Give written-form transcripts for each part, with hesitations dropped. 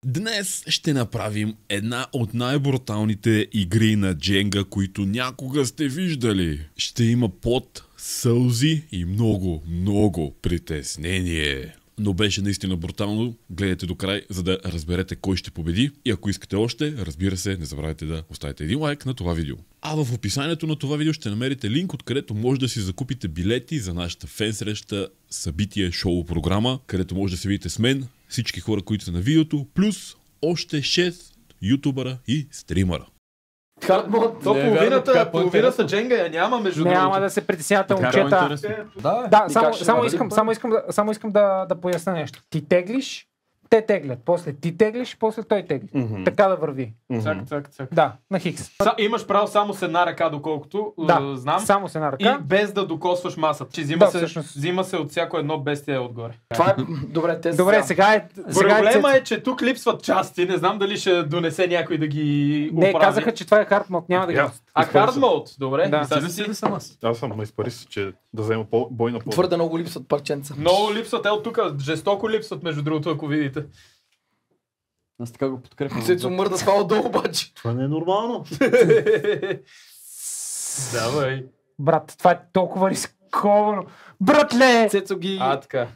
Днес ще направим една от най-бруталните игри на Дженга, които някога сте виждали. Ще има пот, сълзи и много притеснение. Но беше наистина брутално. Гледайте до край, за да разберете кой ще победи. И ако искате още, разбира се, не забравяйте да оставите един лайк на това видео. А в описанието на това видео ще намерите линк, откъдето може да си закупите билети за нашата фен-среща, събитие, шоу програма, където може да се видите с мен, всички хора, които са на видеото, плюс още 6 ютубъра и стримъра. Половината Дженга я няма, между другото. Няма да се притеснявате, момчета. Да, само искам да поясня нещо. Ти теглиш, те теглят. После ти теглиш, после той тегли. Така да върви. Цак. Да, на хикс. Имаш право само с една ръка, доколкото знам. Само с една ръка. И без да докосваш масата. Че взима се от всяко едно бестие отгоре. Това е... Добре, сега е... Проблема е, че тук липсват части. Не знам дали ще донесе някой да ги оправи. Не, казаха, че това е hard mode, няма да ги... hard mode? Добре. Да. Аз съм изпари се, че да взема бойна поле. Твърде много липсват парченца. Много липсват, ел тук, жестоко липсват, между другото, ако видите. Аз така го подкрепям. Цецо мърда това отдолу обаче. Това не е нормално. Давай. Брат, това е толкова рисковано. Братле! Цецо ги... Така.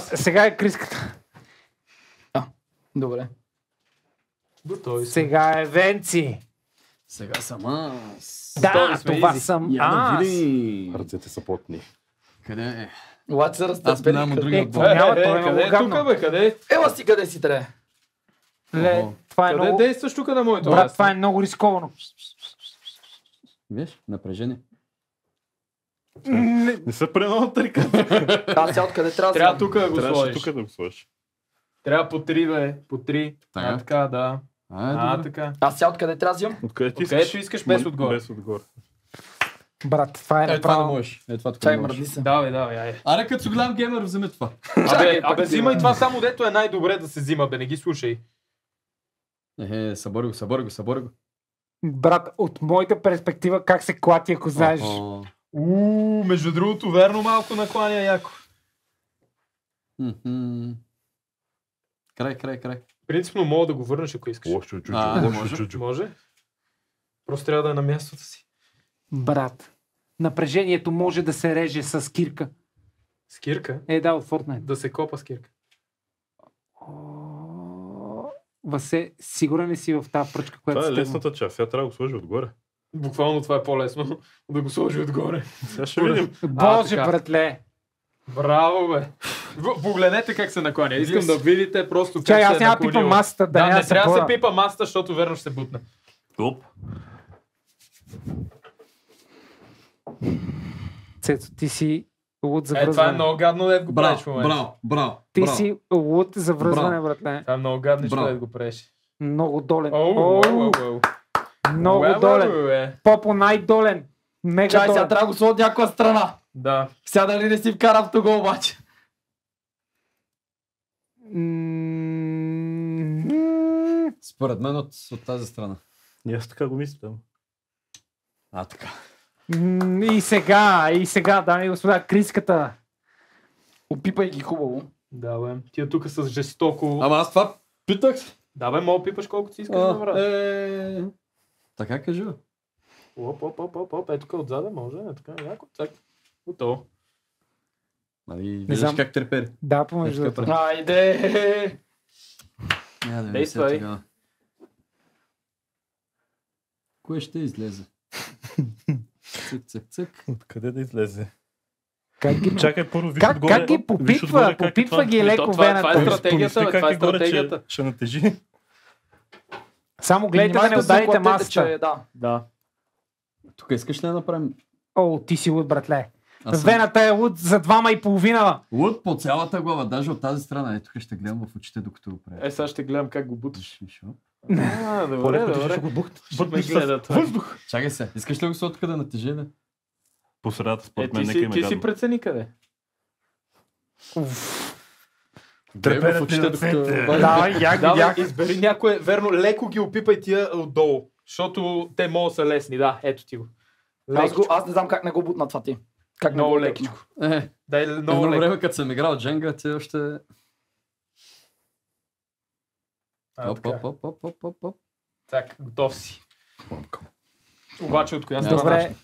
Сега е криската. Добре. Готови сме. Сега е Венци. Сега съм аз. Да, това съм аз. Ръцете са плотни. Къде е? Лати се Аз минавам от другия какво отбор. няма, той е къде много е гадно. тук, бе? Къде? Ела си къде си трябва. Това е Къде много... действаш тук на моето? Брат, това е много рисковано. Виж, напрежение. Не са пренова търка. Аз сега откъде трябва да Трябва тук да го Трябваше сложиш. тук да го сложиш. Трябва по 3, бе. По 3. Така. Така, да. Добре. Така. Аз сега откъде трябва да взимам? Откъде ти Откъдето искаш, без отгоре. Без отгоре. Брат, това е Това не направо... можеш. Това тук Чай, не можеш. мръдни се. Давай, айде. Аре, като голям геймер, вземе това. Абе, взимай това само дето е най-добре да се взима, бе, не ги слушай. Събори го. Брат, от моята перспектива как се клати, ако знаеш. Между другото, верно малко накланя яко. Край. Принципно мога да го върнеш, ако искаш. Лошо чучо. Може? Просто трябва да е на мястото си. Брат, напрежението може да се реже с кирка. С кирка? Да, от Fortnite. Да се копа с кирка. Васе, сигурен ли си в тази пръчка, която Това е стегна? лесната част. Сега трябва да го сложи отгоре. Буквално това е по-лесно. Да го сложи отгоре. Сега ще видим. Боже, така. братле! Браво, бе! Погледнете как се накланя. Искам да видите просто как Чай, се аз е няма да пипам наклонила. масата, да Не няма трябва да се се пипа масата, защото верно ще се бутне. Оп. Цецо, ти си луд за Това е връзване. много гадно да го правиш в момента. Браво. Ти си луд за връзване, братле. Това е много гадно, Браво. да го правиш. Много долен. Много Много долен. Попо най-долен. Мега Чай, сега долен. трябва да го сложа от някоя страна. Да. Сега дали не си вкара в тога обаче. Според мен от тази страна. И аз така го мисля. Така. И сега, дами и господа, криската. Опипай ги хубаво. Да, бе. Тия тук с жестоко... Ама аз това питах. Да, бе, мога пипаш колкото си искаш да брат. Така кажи, бе. Оп. Ето тук отзаде може. Така, яко. Цак. Готово. Виждаш знам. как трепери. Да, помежду Ето да. Айде! Действай. Кое ще излезе? Цък. Откъде да излезе? Как ги... Чакай първо, виж Как отгоре. ги Виж попитва? отгоре как е Попитва това. ги леко Това е вената. стратегията, бе, това е стратегията. Ще натежи. Само гледайте да не ударите масата. Да. Тук искаш ли да направим? О, ти си луд, братле. Аз съм Вената е луд за 2,5. луд по цялата глава, даже от тази страна. Ето тук ще гледам в очите, докато го правя. Сега ще гледам как го буташ. По-леко Добре. ще го бутнеш Ще ме гледа с това. въздух. Чакай се, искаш ли да го сложа тук да натежи, да? По средата, според мен, нека Ти има си гадно. прецени къде. Треперят в очите, ни докато... ръцете. Да, Да, избери някое, верно, леко ги опипай тия отдолу. Защото те могат да са лесни, да, ето ти го. Аз не знам как не го бутна това ти. Как не Много го лекичко. Е, Дай едно много леко. време, като съм играл Дженга, ти още... Так, готов си. Обаче от коя страна? Добре.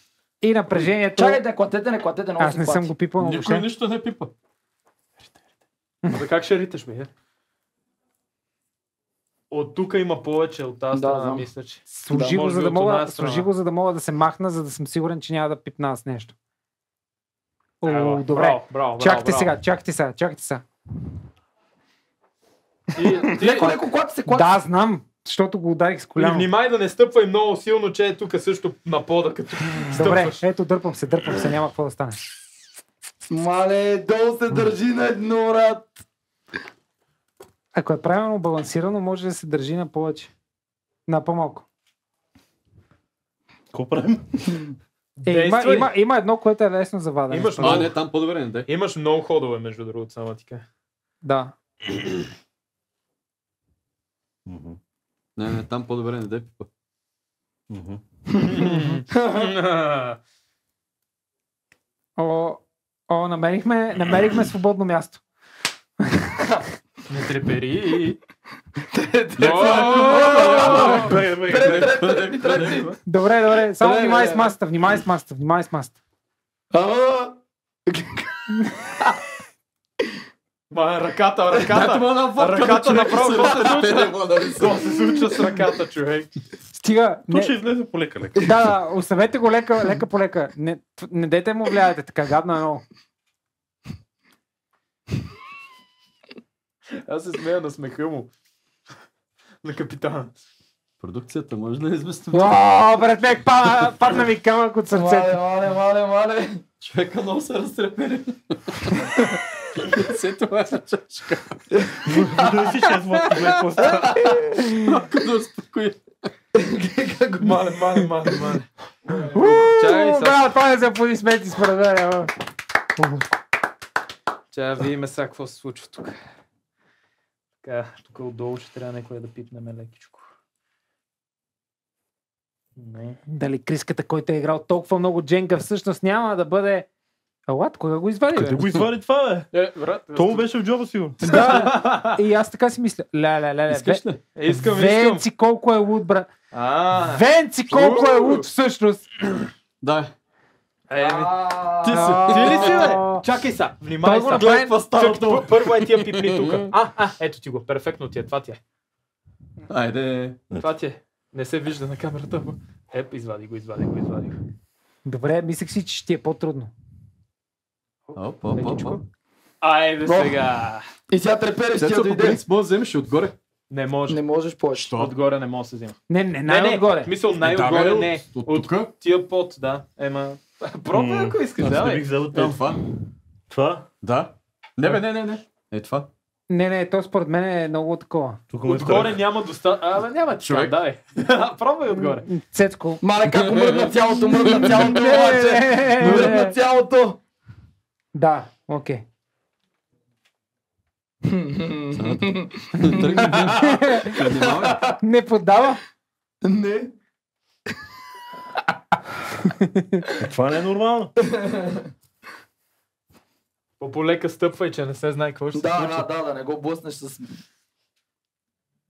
И напрежението... Чакайте, клатете, не клатете, много Аз не съм го пипал Никой въобще. нищо не пипа. Да как ще риташ, бе? От тук има повече, от тази страна, знам. мисля, че. Служи го, може за би да от мога, оная страна. служи го, за да мога да се махна, за да съм сигурен, че няма да пипна аз нещо. Ева, Добре. Браво, Чакайте браво. сега, чакайте сега. Леко, клати се, клати. Да, знам, защото го ударих с И коляно. внимай да не стъпвай много силно, че е тук също на пода, като Добре, стъпваш. ето дърпам се, няма какво да стане. Мале, долу се държи на едно, брат. Ако е правилно балансирано, може да се държи на повече. На по-малко. Какво правим? Действай. Има едно, което е лесно за вадене. Имаш А, не, там по-добре не дай. Имаш много ходове, между другото, само ти кажа. Да. Не, там по-добре не дай пипа. Намерихме свободно място. Не трепери. Добре, само внимай с масата. Ръката направо. Какво се случва с ръката, човек? Стига. То ще излезе полека. Да, оставете го лека по лека. Не дайте му влияете така, гадно е много. Аз се смея на смеха му. На капитана. Продукцията може да измести. О, братлек, падна ми камък от сърцето. Мале. Човека много се разтрепери. Сето е на чашка. Дойде си 6 водки, гледай какво става. Малко да успокои. Мале. Браво, това не са аплодисменти според мен. Чая, видиме сега какво се случва тук. Така, тук отдолу ще трябва някой да пипнем лекичко. Не. Дали Криската, който е играл толкова много дженга, всъщност няма да бъде... Алат, кога го извади, Къде бе? го извади това, бе? Брат, То му беше в джоба сигурно. Да, и аз така си мисля. Ле. Искаш ли? Искам. Венци, колко е луд, брат. Венци, колко е луд, всъщност. Да. Ти ли си, бе? Чакай са, внимай са. Гледай какво става. Първо е тия пипни тук. Ето ти го, перфектно ти е, това ти е. Айде. Това ти е. Не се вижда на камерата. Извади го. Добре, мислех си, че ще ти е по-трудно. Оп. Айде сега. И сега трепереш, Сето тя по дойде. принцип може да вземеш и отгоре. Не може. Не можеш повече. Отгоре не може да се взема. Не, най-отгоре. В смисъл най-отгоре не. От тук? Тия пот, да. Пробвай ако искаш, Аз не давай. бих взел Е, там. това? Това? Да. Не. Е, това. Не, то според мен е много такова. Тук му е Отгоре страх. няма достатъчно. Няма ти Човек. давай. Пробвай отгоре. Цецко. Мале, как мръдна цялото обаче. Мръдна цялото. Да, окей. Не поддава? Не. Това не е нормално. По-полека стъпвай, че не се знае какво ще се случи. Да не го блъснеш с...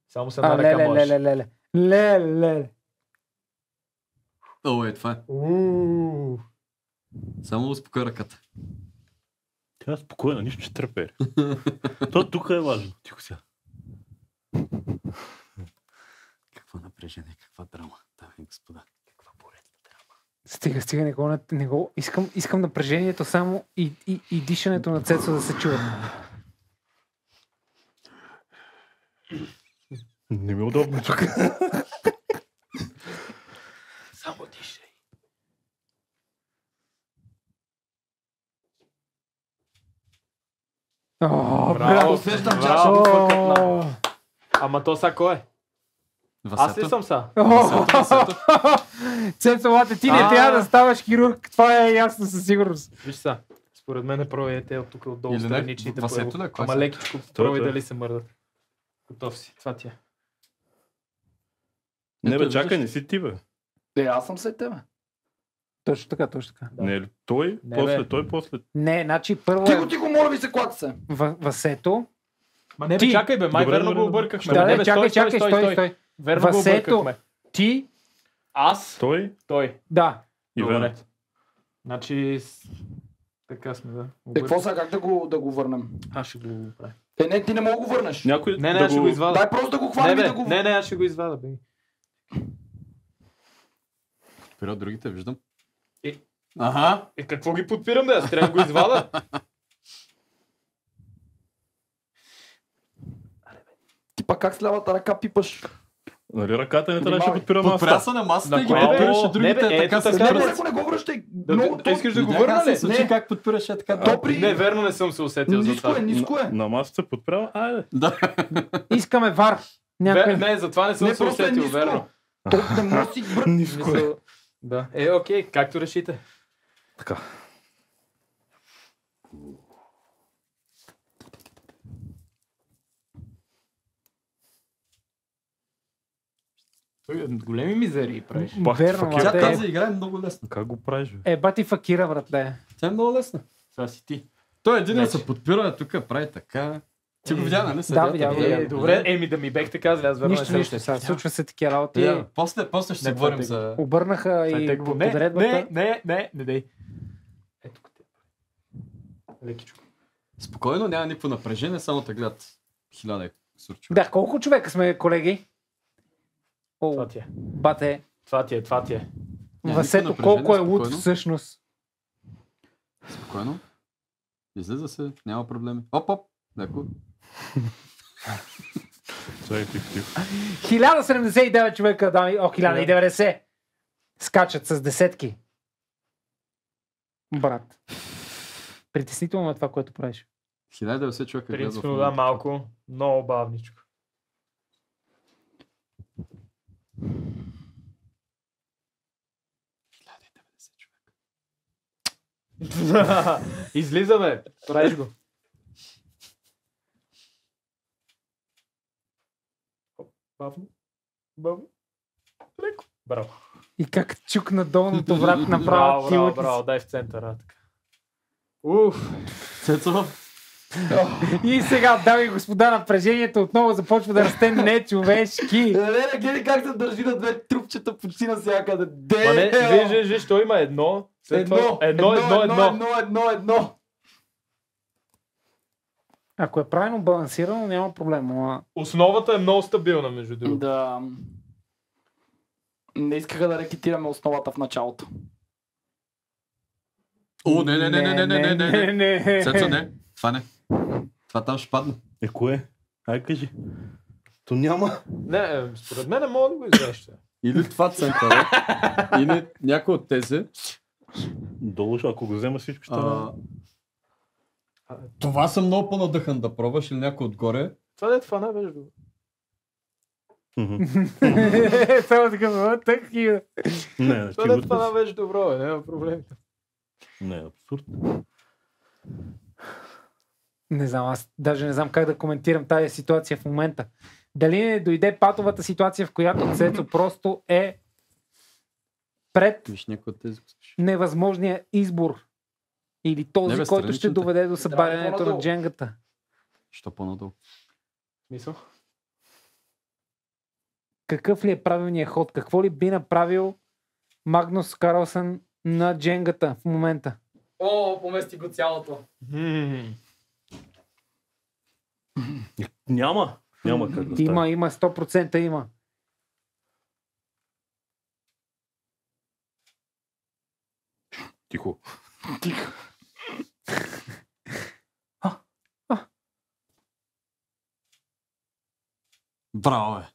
Само с една ръка можеш. Леле. О, е, това е. Само успокой ръката. Тя е спокойна, нищо че трепери. То тук е важно. Тихо сега. Какво напрежение, каква драма. Дами и господа. Каква поредна драма. Стига, не го. Искам напрежението само и дишането на Цецо да се чува. Не ми е удобно тук. Само дишай. Браво. Усещам чаша му фъкътна. Ама то са кой е? Аз ли съм са? Цецо, лате, ти не трябва да ставаш хирург. Това е ясно със сигурност. Виж са. Според мен пробвайте от тук отдолу Или не, страничните. васето ли е? Кой Ама са? лекичко пробвай дали се мърдат. Готов си. Това ти е. Не бе, чакай, не си ти бе. Аз съм след тебе. Точно така. Да. Не е ли той, Не, после бе. той, после. Не, значи първо Тихо, моля ви се, клати се. Васето, Ма не бе, чакай бе, май верно го объркахме. Да, Не, бе, чакай. Верно го Васето, объркахме. ти, Аз, Той той. и Добре. Вено. Значи... Така сме, да. Какво сега, как да го върнем? Аз ще го правя. Не, ти не мога да го върнеш. Някой Не, да аз ще го извада. Дай просто да го хванем и да го... Не, аз ще го извада, бе. Вперед другите, виждам. Е. Ага. Какво ги подпирам, бе? Аз трябва да го извада. Ти пак как с лявата ръка пипаш? Нали ръката не трябваше да Внимавай. подпира Подпря масата. се на масата и ги На кое, бе? подпираше другите. Не, бе, Така ето се така, Не, случва. не го връщай. Много Искаш да го Видях върна как се ли? случи, как подпираше така. Добри. Не, верно не съм се усетил за Ниско това. е, ниско е. На масата се подпрява. Айде. Да. искаме вар. Някой... Не, за това не съм Не, се просто е усетил, ниско. верно. То не може да си бърк. Мисъл- Да. Окей, както решите. Така. Той големи мизерии правиш. Верно, Факир. Тя те тази игра е много лесна. Как го правиш, бе? бати факира, братле. Тя е много лесна. Това си ти. Той един Вече. се подпира, тук прави така. Ти го видя, нали? Да, Седят, видя го, нали? видя го. Добре, да ми бехте казали, аз верно не Нищо, се нищо. усетил. Сега случва се такива работи. После ще Не, си говорим това е за... Обърнаха и Не, подредбата. не дей. Ето те. Лекичко. Спокойно, няма никакво напрежение, само те гледат 1000 сурчове. Да, колко човека сме, колеги? О, Това ти е. бате. Това ти е. Няма Васето никакво колко е напрежение, луд спокойно. всъщност. Спокойно. Излиза се, няма проблеми. Оп, леко. Чакай, тих. 1079 човека, дами. О, 1090. Скачат с десетки. Брат. Притеснително е това, което правиш. 1090 човека гледат в Принципно да, момента. малко. Много бавничко. Излиза, бе. Правиш го. Бавно. Бавно. Леко. Браво. И как чукна долното врат направо. Браво, дай в центъра. Така. Уф. Цецо, И сега, дами и господа, напрежението отново започва да расте нечовешки. Не, гледай как се държи на две трупчета почти навсякъде. Ма не, виж, той има едно. След това едно. Ако е правилно балансирано, няма проблем. Ама... Основата е много стабилна, между другото. Да. Не искаха да рекетираме основата в началото. О, не. Цецо, не. Това не. Това там ще падне. Кое? Ай, кажи. То няма. Не, според мен не мога да го изгреща. Или това центъра, или някой от тези. Долу, ако го взема всичко ще... Това съм много по-надъхан да пробваш или някой отгоре. Това не беше добро. Само така, такива. Не, Това не беше добро, няма проблем. Не, абсурд. Не знам, аз даже не знам как да коментирам тази ситуация в момента. Дали не дойде патовата ситуация, в която Цецо просто е пред Виж някой от тези. невъзможния избор. Или този, Не, бе, който ще страничните. доведе до събарянето по-надолу. на дженгата. Що по-надолу? Мисъл? Какъв ли е правилният ход? Какво ли би направил Магнус Карлсен на дженгата в момента? О, помести го цялото. Няма как да стане. Има 100% има. Тихо. Браво, бе.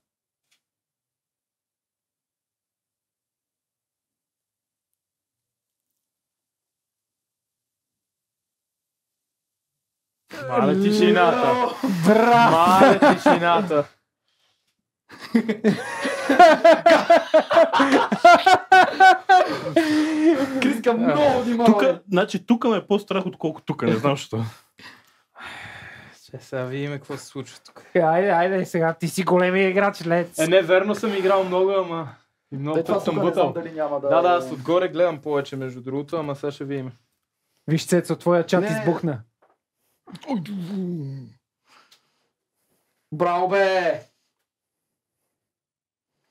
Мале тишината. Браво! Мале тишината. Криска много внимава. Тук ме е по-страх, отколкото тук. Не знам защо. Ще сега видим какво се случва тук. Айде сега, ти си големия играч, лец. Не, верно съм играл много, ама... И много път съм бутал. Да, аз отгоре гледам повече, между другото, ама сега ще видим. Виж, Цецо, твоя чат избухна. Браво, бе!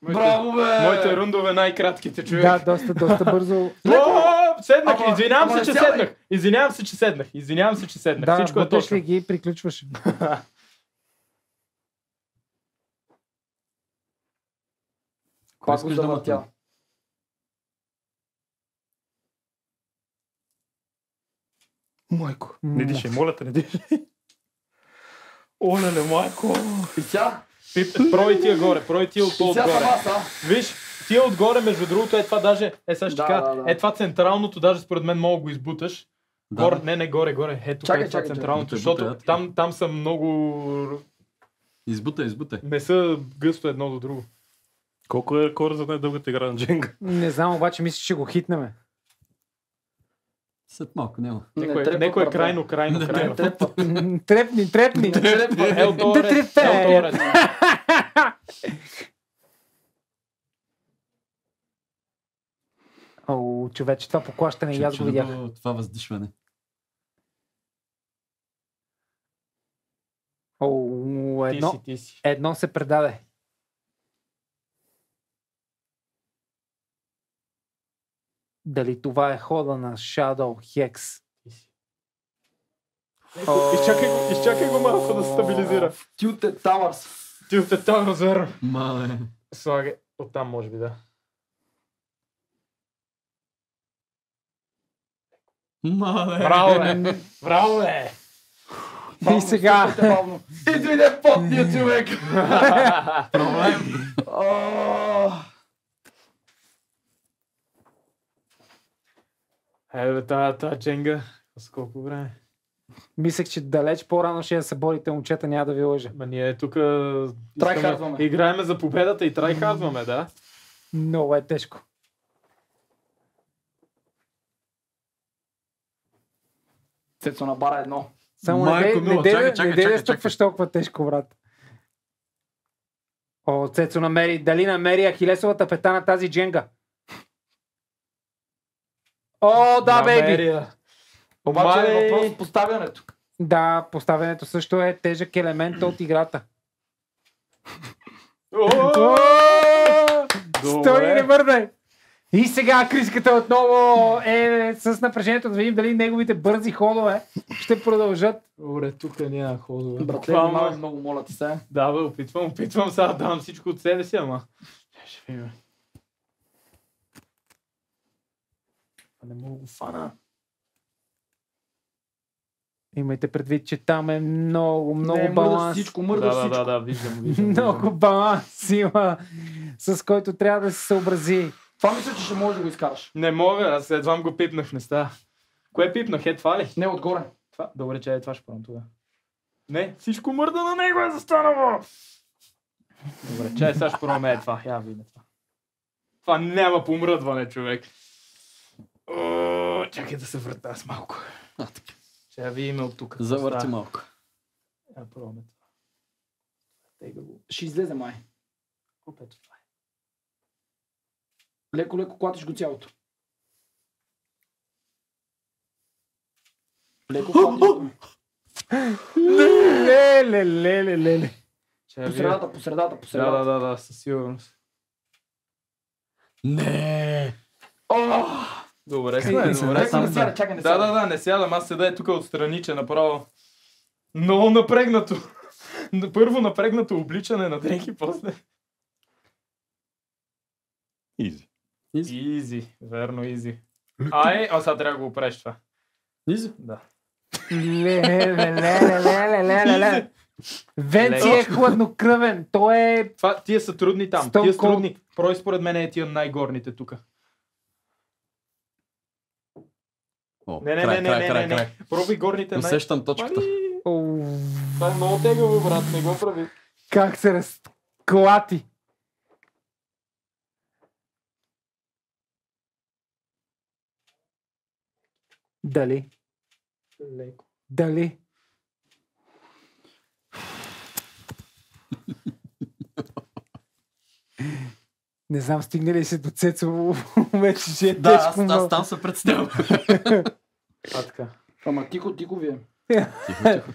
Браво, бе! Моите рундове най-кратките, човек. Да, доста бързо. Седнах, Ама, извинявам се, че сядай. седнах. Извинявам се, че седнах. Да, Всичко е вътеш точно. ли ги приключваш. Пак го завъртя. Майко. Не дишай, моля те, не дишай. Олеле, майко. И тя? Прой тия горе, прой тия И тя отгоре. сама са. Виж, тия отгоре, между другото, е това даже, сега ще Да, кажа, да, да. е това централното, даже според мен мога да го избуташ. Да, Горе, да. не, горе. Ето Чакай, е това чакай, централното, чакай. защото Бутай, там са много... Избутай. Не са гъсто едно до друго. Колко е рекорд за най-дългата игра на Дженга? Не знам, обаче мисля, че го хитнеме. След малко няма. Некой е крайно. Трепни. Елторет. Да трепе. О, човече, това поклащане и аз го видях. Това въздишване. О, Ти си. едно се предаде. Дали това е хода на Shadow Hex? Изчакай го малко да се стабилизира. Tilted Towers. Tilted Towers, верно. Мале. Слагай. Оттам може би, да. Мале. Браво, бе! И сега... И дойде потния човек. Проблем. Бе, тая Дженга. С колко време? Мислех, че далеч по-рано ще я се борите, момчета, няма да ви лъжа. Ма ние тук Трайхардваме. играеме за победата и трайхардваме, да. Много е тежко. Цецо на бара едно. Само Майко мила, чакай. да стъпваш толкова тежко, брат. О, Цецо намери, дали намери ахилесовата пета на тази Дженга? О, да, бейби! Обаче е въпрос с поставянето. Да, поставянето също е тежък елемент от играта. Стой и не върдай! И сега Криската отново е с напрежението да видим дали неговите бързи ходове ще продължат. Добре, тук няма ходове. Братле, внимавай много, моля ти се. Да, бе, опитвам сега да дам всичко от себе си, ама... Ще видим. Не мога го фана. Имайте предвид, че там е много Не, баланс. всичко, мърда всичко. Да, виждам. Много баланс има, с който трябва да се съобрази. Това мисля, че ще можеш да го изкараш. Не мога, аз едва го пипнах, не става. Кое пипнах? Е това ли? Не, отгоре. Това? Добре, че това ще правим тогава. Не, всичко мърда на него е застанало! Добре, чай сега ще пробваме това. Я видим това. Това няма помръдване, човек. Чакай да се върта с малко. Ще видим от тук. Завърти малко. Я пробваме това. Тега го. Ще излезе май. Опето това е. Леко клатиш го цялото. Леко клатиш го. Леле. По средата. Да, със сигурност. Не. Добре, Чакай, не Да, не сядам, аз седа тук отстрани, че направо много напрегнато. Първо напрегнато обличане на дрехи, после... Изи, верно изи. Сега трябва да го опреш това. Изи? Да. Леле. Венци е хладнокръвен. Той е... Тия са трудни там. Stone Тия са Cold. трудни. Прой според мен е тия най-горните тук. Не. Пробуй горните Усещам точката. Това е много тегаво, брат. Не го прави. Как се разклати. Дали? Леко. Дали? Не знам, стигне ли се до Цецо, вече ще е Да, тежко. аз там се представям. Така. Ама тихо вие. Тихо.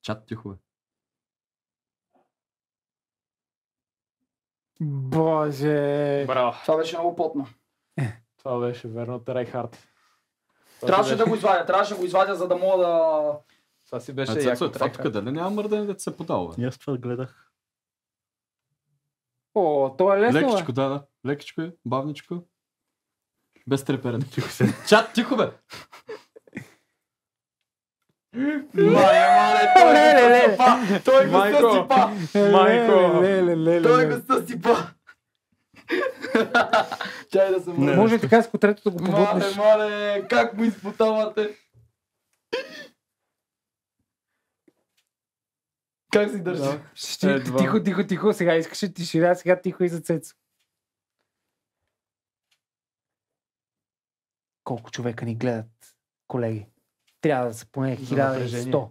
Чат тихо, бе. Боже. Браво. Това беше много потно. Това беше верно Райхард. Трябваше да го извадя, за да мога да... Това си беше Цецо, яко това тук дали няма мърдане да се подава, бе? И аз това гледах. О, то е лесно, Лекичко, да. Лекичко е, бавничко. Без треперене. Тихо се. Чат, тихо, бе! Мале, той го съсипа! Майко! Той го съсипа! Чай да се мърда. Може така с котретото да го побутнеш. Мале, как му изпотавате? Как си държи? Тихо, сега искаше тишина, сега тихо и за Цецо. Колко човека ни гледат, колеги? Трябва да са поне 1100.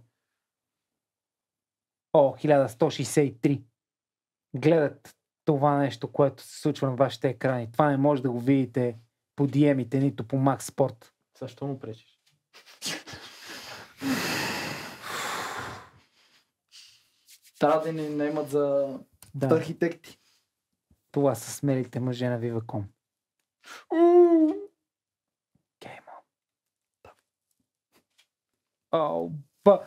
О, 1163. Гледат това нещо, което се случва на вашите екрани. Това не може да го видите по DM-ите, нито по Max Sport. Защо му пречиш? Трябва да ни наемат за архитекти. Това са смелите мъже на Viva.com. Game on. О, ба...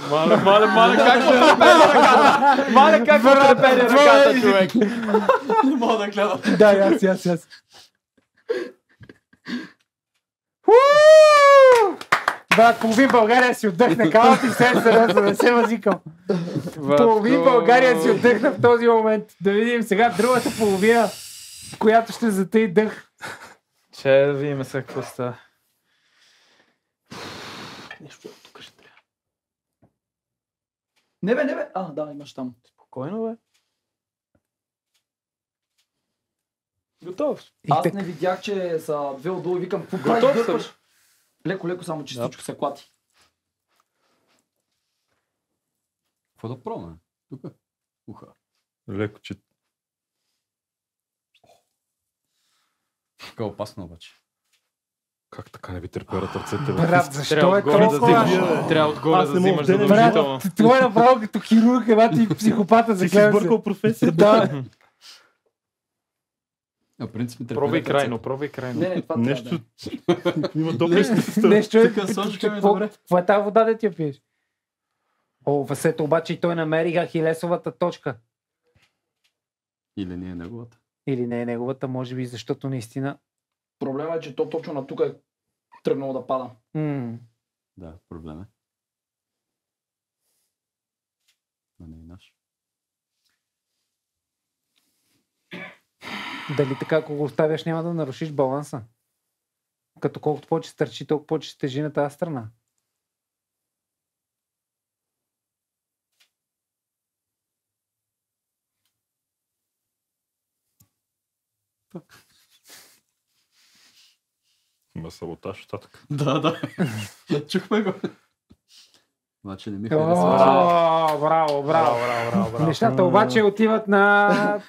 Мале, как му трепери ръката? Мале, как му трепери ръката, човек? Не мога да гледам. Да, аз. Брат, половин България си отдъхна, казвам ти се сериозно, не се възикам. Половин България си отдъхна в този момент. Да видим сега другата половина, която ще затъй дъх. Че да видим сега какво става. Нещо тук ще трябва. Не бе. Да, имаш там. Спокойно, бе. Готов. Аз не видях, че са две отдолу и викам, какво правиш, дърпаш? Леко, само чистичко се клати. Какво да пробваме? Тук. Уха. Леко, че... Така опасно обаче. Как така не ви треперят ръцете, бе? Брат, защо е толкова? Трябва отгоре да взимаш Брат, задължително. Това е направо като хирург, ева ти психопата за Ти си сбъркал професията. Да. В принцип ми Пробвай крайно. Не, това Нещо... трябва Има допрещи. Нещо е... Тук сочка ми Какво е тази вода да ти я пиеш? О, Васето, обаче и той намери ахилесовата точка. Или не е неговата. Или не е неговата, може би, защото наистина... Проблема е, че то точно на тук е тръгнало да пада. Да, проблем е. Но не е наш. Дали така, ако го оставяш, няма да нарушиш баланса? Като колкото повече стърчи, толкова повече ще тежи на тази страна. Има саботаж оттатък. Да. Чухме го. Обаче не ми О, харесва. браво. Нещата обаче отиват на...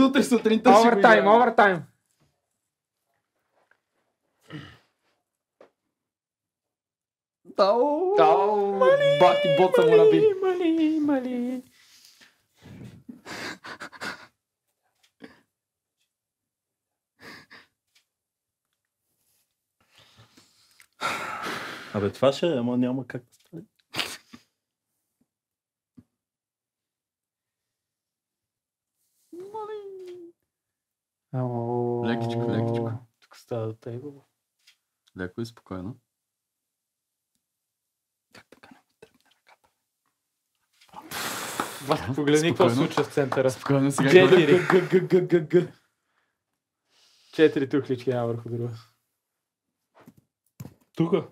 Утре сутринта ще го играем. Овертайм. Бахти боца му наби. Мали. Абе, това ще е, ама няма как да стане. Лекичко. Тук става тегло. Леко и спокойно. Как така не му тръгне ръката? Погледни какво се случва в центъра. Спокойно сега. 4 тухлички няма върху друга. Тука.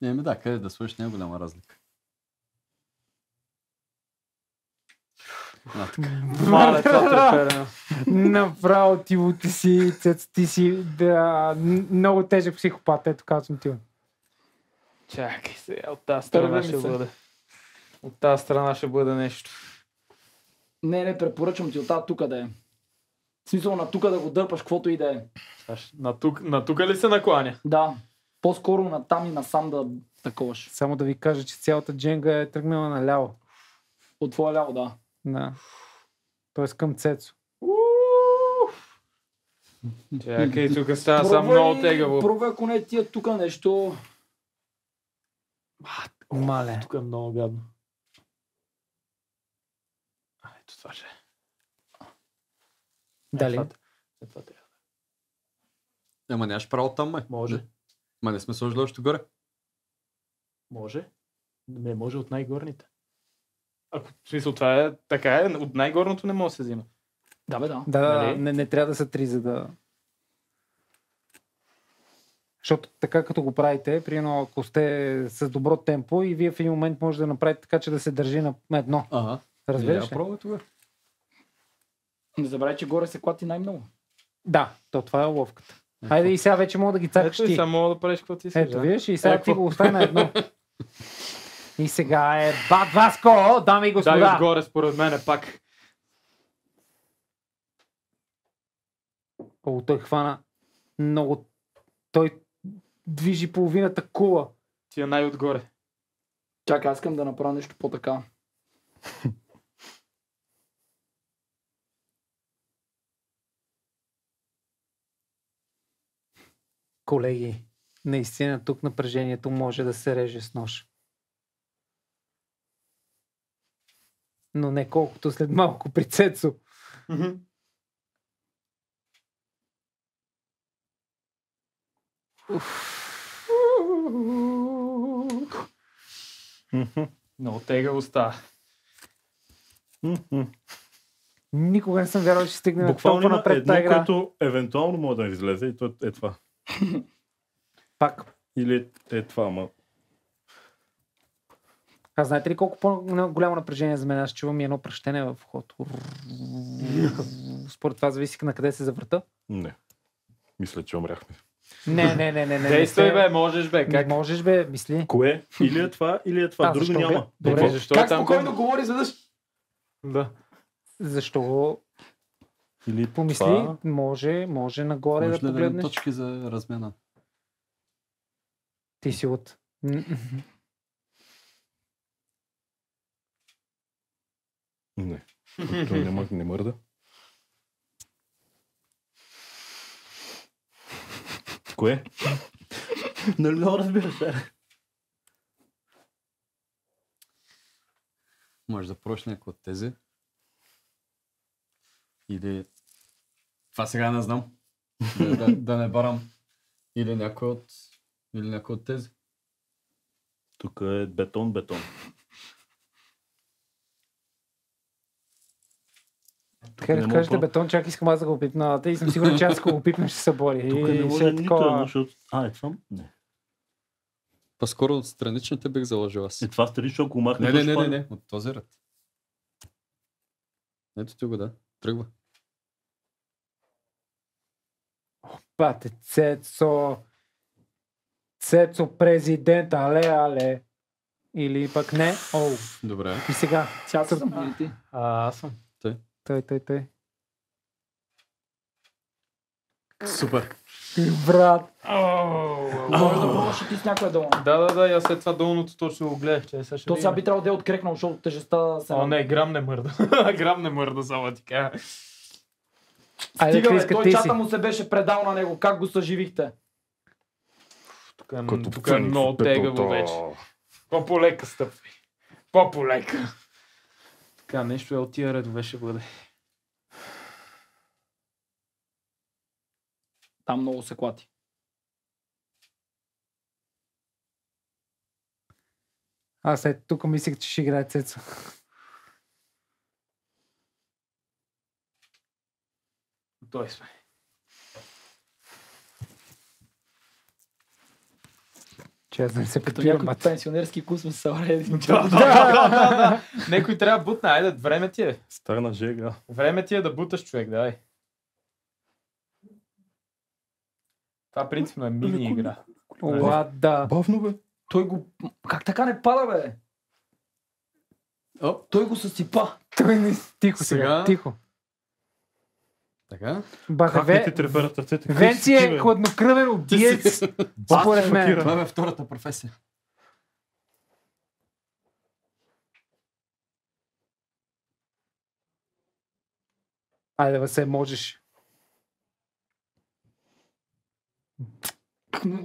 Да, къде да сложиш, не е голяма разлика. Мале, това треперено. Направо ти си много тежък психопат, ето казвам ти. Чакай сега, от тази страна ще бъде. От тази страна ще бъде нещо. Не, препоръчвам ти от тази тук да е. В смисъл на тука да го дърпаш, каквото и да е. На тук ли се накланя? Да. По-скоро на там и насам да таковаш. Само да ви кажа, че цялата дженга е тръгнала наляво. От твоя ляво, да. Да. Тоест към Цецо. Чакай, тук става само много тегаво. Пробвай, ако не тия тука нещо. Мале. Тук е много гадно. Ето това ще е. Дали? Това трябва. Ама нямаш право там, май. Може. Ма не сме сложили още горе. Може. Не може от най-горните. Ако в смисъл това е така е, от най-горното не може да се взима. Да, бе, да. Да, Нали? не трябва да са 3, за да... Защото така като го правите, примерно ако сте с добро темпо и вие в един момент може да направите така, че да се държи на едно. Ага. Разбираш Я ли? пробвай тогава. Не забравяй, че горе се клати най-много. Да, това е ловката. Хайде и сега вече мога да ги цакаш Ето и ти. само мога да правиш каквото ти искаш. Ето, виж, и сега ти какво? го остави на едно. И сега е Бат Васко, дами и Дай господа. отгоре според мен пак. О, той хвана много... Той движи половината кула. Ти е най-отгоре. Чакай, аз искам да направя нещо по-така. Колеги, наистина тук напрежението може да се реже с нож. Но не колкото след малко при Цецо. Много тегаво става. Никога не съм вярвал, че ще стигнем Буквално толкова има напред едно, тази игра. което евентуално може да излезе и то е това. Пак. Или е това, ама... А знаете ли колко по-голямо напрежение за мен? Аз чувам и едно пръщение в вход. Според това зависи на къде се завърта. Не. Мисля, че умряхме. Не. Действай бе, можеш бе. Как? Как? Можеш бе, мисли. Кое? Или е това, или е това. Друго защо бе? няма. Добре. Защо Как е там? спокойно говори, за Да. Защо? Или Помисли, това. може нагоре Може да ли да дадем погледнеш. точки за размяна? Ти си от... Не. Той не мърда. Кое? Нали много разбираш, Може да пробваш някой от тези. Или... Това сега не знам. Да не барам. Или някой от тези. Тук е бетон. Така да кажете бетон, чак искам аз да го пипна. И съм сигурен, че аз ако го пипна ще се събори. Тук не може нито едно, защото... А, е това? Не. По-скоро от страничните бих заложил аз. Е това странично, ако махне... Не. От този ред. Ето ти го, да. Тръгва. Пате, Цецо президент, але. Или пък не. Добре. И сега. Сега съм или ти. Аз съм. Той. Супер. Брат. Може да пробваш и ти с някоя долна. Да, я след това долното точно го гледах, че сега ще То сега би трябвало да е открекнал, защото тежестта се... О, не, грам не мърда. Грам не мърда, само ти кажа. Айде, Стига, бе, Криска, той ти чата си. му се беше предал на него. Как го съживихте? Тук е много тегаво вече. По-полека стъпвай. По-полека. Така, нещо е от тия редове ще бъде. Там много се клати. Аз тук мислех, че ще играе Цецо. Той сме. Че аз да не се Като припирам, някой бат. пенсионерски космос са уреди. Да. Некой трябва да бутне. Айде, време ти е. Старна жега. Време ти е да буташ, човек, давай. Това принципно е мини игра. Лада. Бавно, бе. Той го... Как така не пада, бе? Той го съсипа. Той не... Тихо сега, Сега? тихо. Така? Как не ти треперят ръцете? Венци е хладнокръвен убиец. Според мен. Това е втората професия. Айде, Васе, можеш.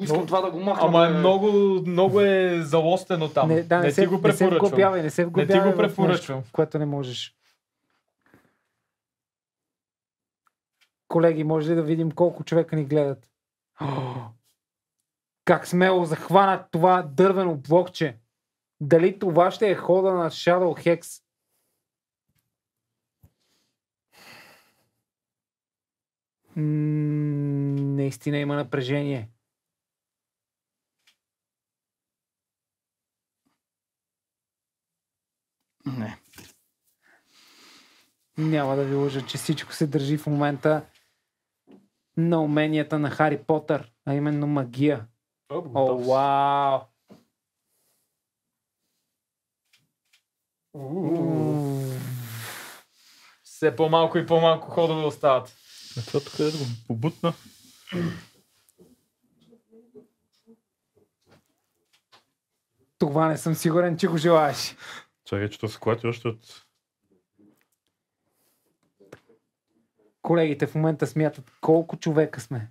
Искам това да го махна. Ама е много е залостено там. Не ти го препоръчвам. Не се Не ти вглъбявай го препоръчвам. което не можеш. Колеги, може ли да видим колко човека ни гледат? Как смело захванат това дървено блокче? Дали това ще е хода на Shadow Hex? Наистина има напрежение. Не. Няма да ви лъжа, че всичко се държи в момента на уменията на Хари Потър, а именно магия. О, вау! Все по-малко и по-малко ходове остават. Това тук е да го побутна. Това не съм сигурен, че го желаеш. Чакай, че то се клати още от... Колегите в момента смятат колко човека сме.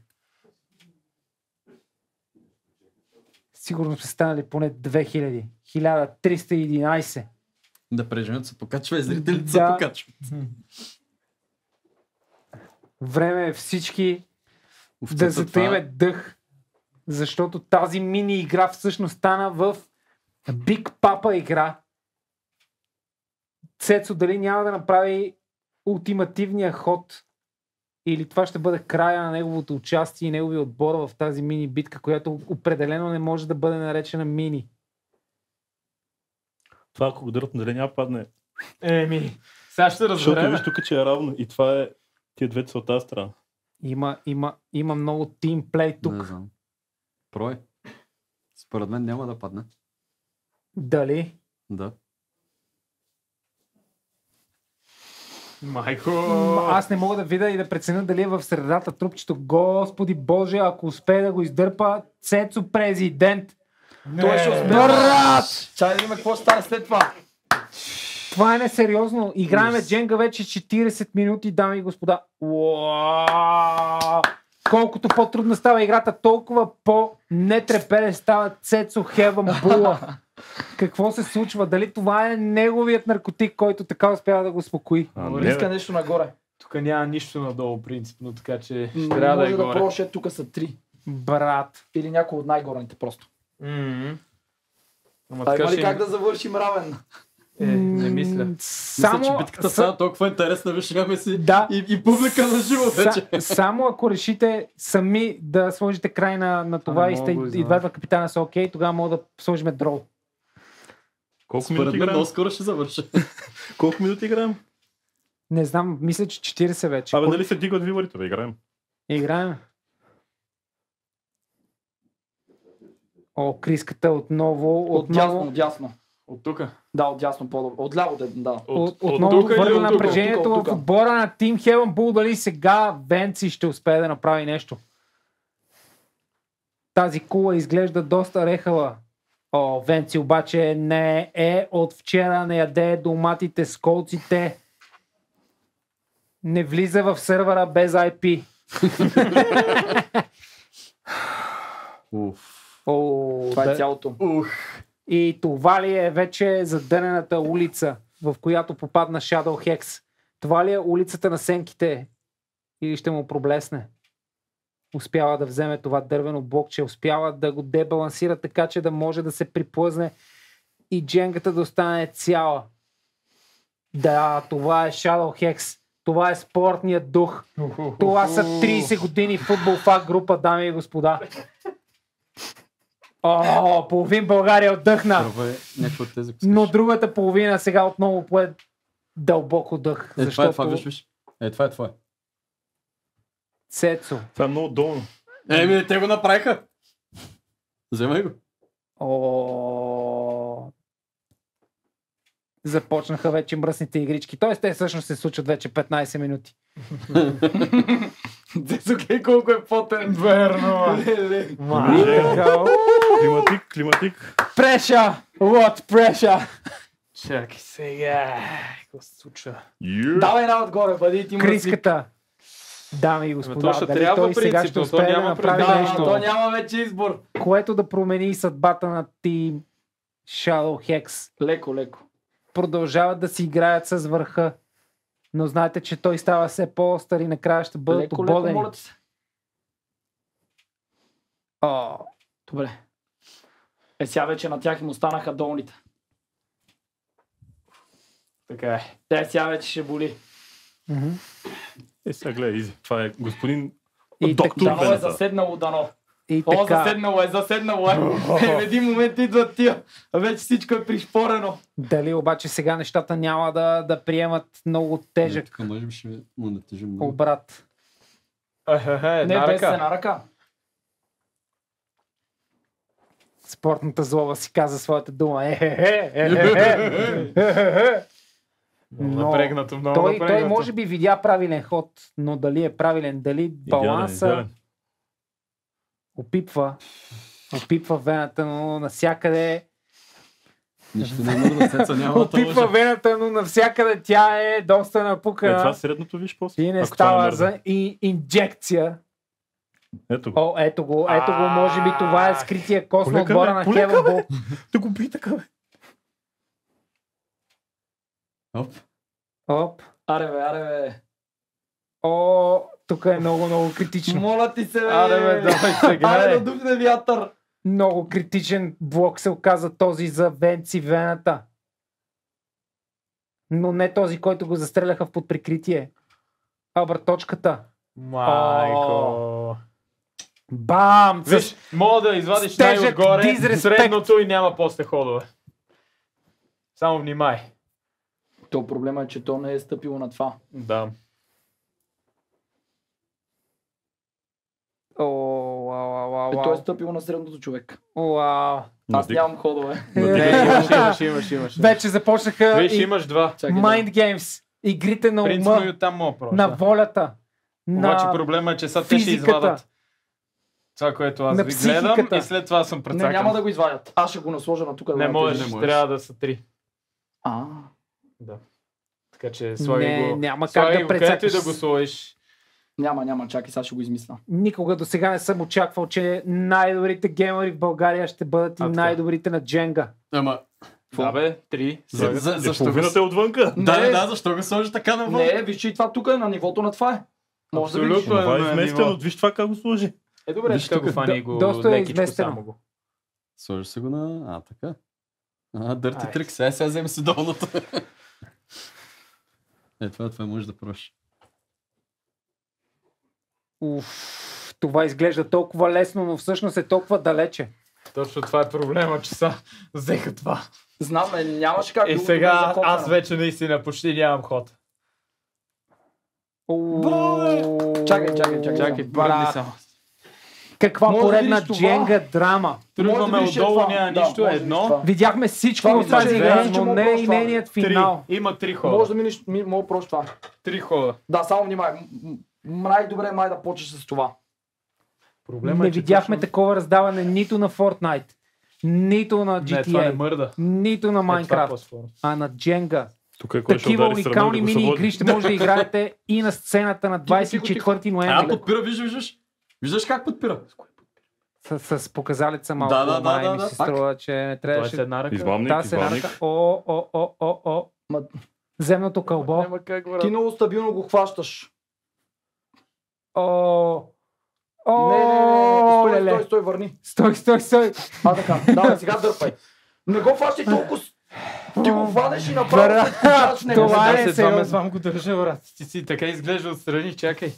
Сигурно сме станали поне 2000. 1311. Да преженят се покачва и зрителите Да. се покачват. Време е всички да Овцата, затаиме дъх, защото тази мини игра всъщност стана в Big Papa игра. Цецо дали няма да направи ултимативния ход или това ще бъде края на неговото участие и неговия отбор в тази мини битка, която определено не може да бъде наречена мини. Това ако го дърт, дали няма падне. Сега ще Защото разберем. виж тук, че е равно и това е... Тия двете са от тази страна. Има много тимплей тук. Не знам. Прой. Според мен няма да падне. Дали? Да. Майко! Аз не мога да видя и да преценя дали е в средата трупчето. Господи Боже, ако успее да го издърпа, Цецо президент. Той ще успее. Брат! Чай да видим какво ще стане след това. Това е несериозно. Играеме Дженга вече 40 минути, дами и господа. Уау! Колкото по-трудна става играта, толкова по-нетрепере става Цецо Хевън Була. Какво се случва? Дали това е неговият наркотик, който така успява да го успокои? Иска нещо нагоре. Тук няма нищо надолу, принципно, така че ще Не трябва да е може да горе. пробваш, тук са 3. Брат. Или някой от най-горните просто. Ама А така има ли ще... как да завършим равен? Не мисля. Мисля, че битката става толкова интересна, виж, имаме си Да. и публика на живо вече. Само ако решите сами да сложите край на това не и сте мога да го и двата капитана са окей, тогава мога да сложим дрол. Колко Според минути мен играем? много скоро ще завърша. Колко минути играем? Не знам, мисля, че 40 вече. Абе, нали се дигат виварите да играем? Играем. О, Криската отново. Отдясно. От тук. Да, отдясно по-добре. Отляво, да. Отново тук или върна от тук? напрежението От тук. в отбора на Тим Хевън Бул. Дали сега Венци ще успее да направи нещо. Тази кула изглежда доста рехава. О, Венци обаче не е от вчера, не яде доматите с колците. Не влиза в сървъра без IP. О, Това да. е цялото. И това ли е вече задънената улица, в която попадна Shadow Hex? Това ли е улицата на сенките? Или ще му проблесне? Успява да вземе това дървено блокче, успява да го дебалансира така, че да може да се приплъзне и дженгата да остане цяла. Да, това е Shadow Hex. Това е спортният дух. Това са 30 години футбол в А група, дами и господа. О, половин България отдъхна. Първо е някакво от тези. Но другата половина сега отново пое дълбоко дъх. Това Защото е това, виж. Това е твое. Цецо. Това е много долно. Те го направиха. Вземай го. О, Започнаха вече мръсните игрички. Тоест те всъщност се случват вече 15 минути. Десокей колко е потен. Верно. Климатик. Преша! What pressure? Чакай сега. Какво се случва? Давай една отгоре, бъди ти мръсник. Криската. Дами и господа, то ще дали трябва той сега принципно, ще то успее да няма направи предаване, нещо, То няма вече избор. което да промени съдбата на Team Shadow Hex. Леко, леко. Продължават да си играят с върха, но знаете, че той става все по-остър и накрая ще бъдат Леко, леко, ободени. моля ти се. О, Добре. Сега вече на тях им останаха долните. Така е. Те сега вече ще боли. мгм. Сега гледай, изи. Това е господин И доктор така. Дано е Венета. заседнало дано. И О, така, заседнало е. В един момент идват тия. А вече всичко е пришпорено. дали обаче сега нещата няма да приемат много тежък Тук може би ще му натежи много. обрат. Не, Една без ръка. една ръка. Спортната злоба си каза своята дума. Много Но напрегнато, много Той напрегнато. може би видя правилен ход, но дали е правилен, дали баланса опипва вената, но навсякъде Нищо не мърда, сеца няма опипва вената, но навсякъде тя е доста Това напукана средното виж после. и не Ако това става мърда. за инжекция. Ето го. О, ето го, може би това е скрития кост на Полека, отбора бе, на полека, Хевън бе. Бол. Да го би така, бе. Оп. Оп. Аре бе. О, тук е много критично. Моля ти се, бе. Аре бе, давай сега. Аре да духне вятър. Много критичен блок се оказа този за Венци вената. Но не този, който го застреляха в подприкритие. Точката. Майко. Бам! Виж, мога да извадиш с тежък най-отгоре дизреспект. средното и няма после ходове. Само внимай. То проблема е, че то не е стъпило на това. Да. То е стъпило на средното човек. Вау. Аз нямам ходове. Имаш. Вече започнаха Виж, и имаш два. Чакай, Mind Games. Игрите на Принципно и ума, оттам мога просто. на волята, Обаче на проблема е, че сега те ще физиката. извадат това, което аз На ви гледам психиката. и след това съм Не, прецакан. няма да го извадят. Аз ще го насложа на тук. Не можеш, не можеш. трябва да са три. А, Така че слагай го. няма как Слагай да го където и прецакаш. да го сложиш. няма, чакай, сега ще го измисля. Никога до сега не съм очаквал, че най-добрите геймери в България ще бъдат и така. най-добрите на Дженга. Ама, Да бе, три. защо Половината е отвънка. Да, защо го сложи така на вън? Не, виж, че и това тук е на нивото на това е. Може да видиш. Абсолютно. Това е на изместено. ниво. Виж това как го сложи. Е, добре, Виж така го тук. фани го Доста е лекичко изместено. само го. Сложиш се го на... така. Дърти Ай. трик. Сега взем си долното. Това може да пробваш. Това изглежда толкова лесно, но всъщност е толкова далече. Точно това е проблема, че са взеха това. Знам, нямаше как И другото сега да е закопано. аз вече наистина почти нямам ход. Чакай. Чакай, бърни само. Каква Може да поредна видиш това? Дженга драма. Тръгваме Може да видиш отдолу, това. няма Да, нищо, може да едно. видиш това. Видяхме всичко Това в тази мисля, че игра, вече но мога не просто и това. нейният Три. финал. Има три хода. Може да минеш, мога просто това. Три хода. Да, само внимай. Най-добре е май да почнеш с това. Проблема Не е, че видяхме точно- такова раздаване нито на Fortnite, нито на Не, това не GTA, мърда. нито на Е, това Minecraft, по-скоро. а на Дженга. Тук е кой ще Такива удари страна уникални да го мини събуди. игри ще може да играете и на сцената на 24 ноември. Подпира, виждаш. Виждаш как подпира? С показалеца малко. Да, май ми да. се струва, че не Това е с трябваше. една ръка. Измамник, Да, се измамник. нарака. О. Ма- Земното кълбо. Няма как, брат. Ти много стабилно го хващаш. О. Не. Стой, върни. Стой. Така, давай, сега дърпай. Не го фащай толкова. Ти го хванеш и направо Брат, се качаш него. това е Седва сериозно. ме звам го държа, брат. Ти си така изглежда отстрани, чакай.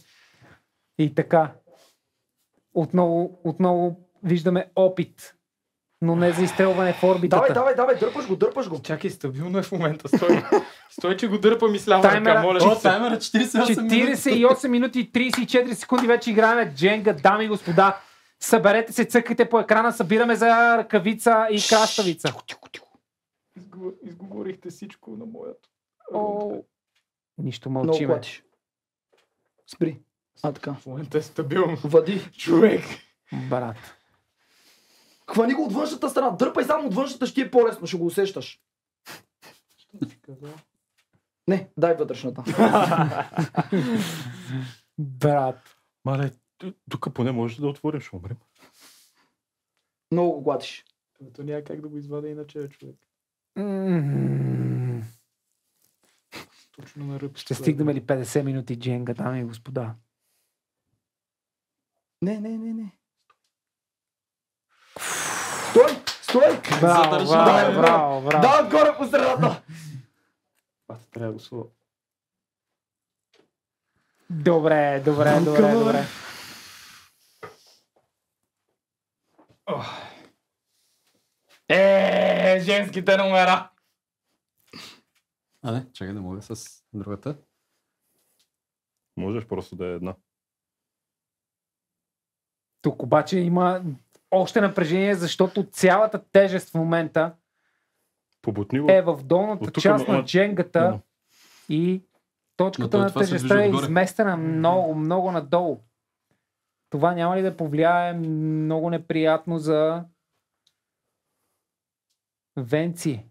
И така. Отново виждаме опит. Но не за изстрелване в орбитата. Давай, дърпаш го. Чакай, стабилно е в момента. Стой, че го дърпам и с лява Таймера- ръка, моля. О, таймера 48 минути. 48 минути и 34 секунди вече играем Дженга, дами и господа. Съберете се, цъкайте по екрана, събираме за ръкавица и краставица. Изговорихте всичко на моето. Нищо Много мълчиме. платиш. Спри. Така. В момента е стабилно. Вади. Човек. Брат. Хвани го от външната страна. Дърпай само от външната, ще ти е по-лесно, ще го усещаш. Не, дай вътрешната. Брат. Мале, тук поне можеш да отворим, ще умрем. Много го клатиш. То няма как да го извада иначе, човек. Точно на ръб. Ще стигнем ли 50 минути дженга, дами и господа? Не. Стой! Браво. Да, отгоре по средата! Аз трябва да го слова. Добре. Женските номера! А не, чакай да мога с другата. Можеш просто да е една. Тук обаче има още напрежение, защото цялата тежест в момента Побутни го. е в долната Оттук част на ма- дженгата и точката Но на това се тежестта движи е отгоре. изместена много надолу. Това няма ли да повлияе много неприятно за Венци?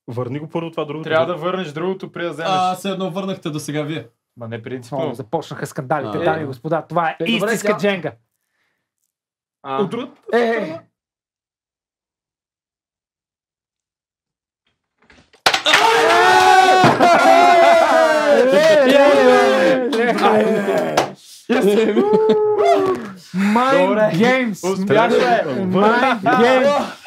Върни го първо това другото. Трябва да върнеш другото, преди да вземеш. Все едно върнахте до сега вие. Ма не принципно. Започнаха скандалите, А, дами и господа. Това е Добре, истинска тя- дженга. От другата. Mind Добре. Games! Успяхме. Mind Games!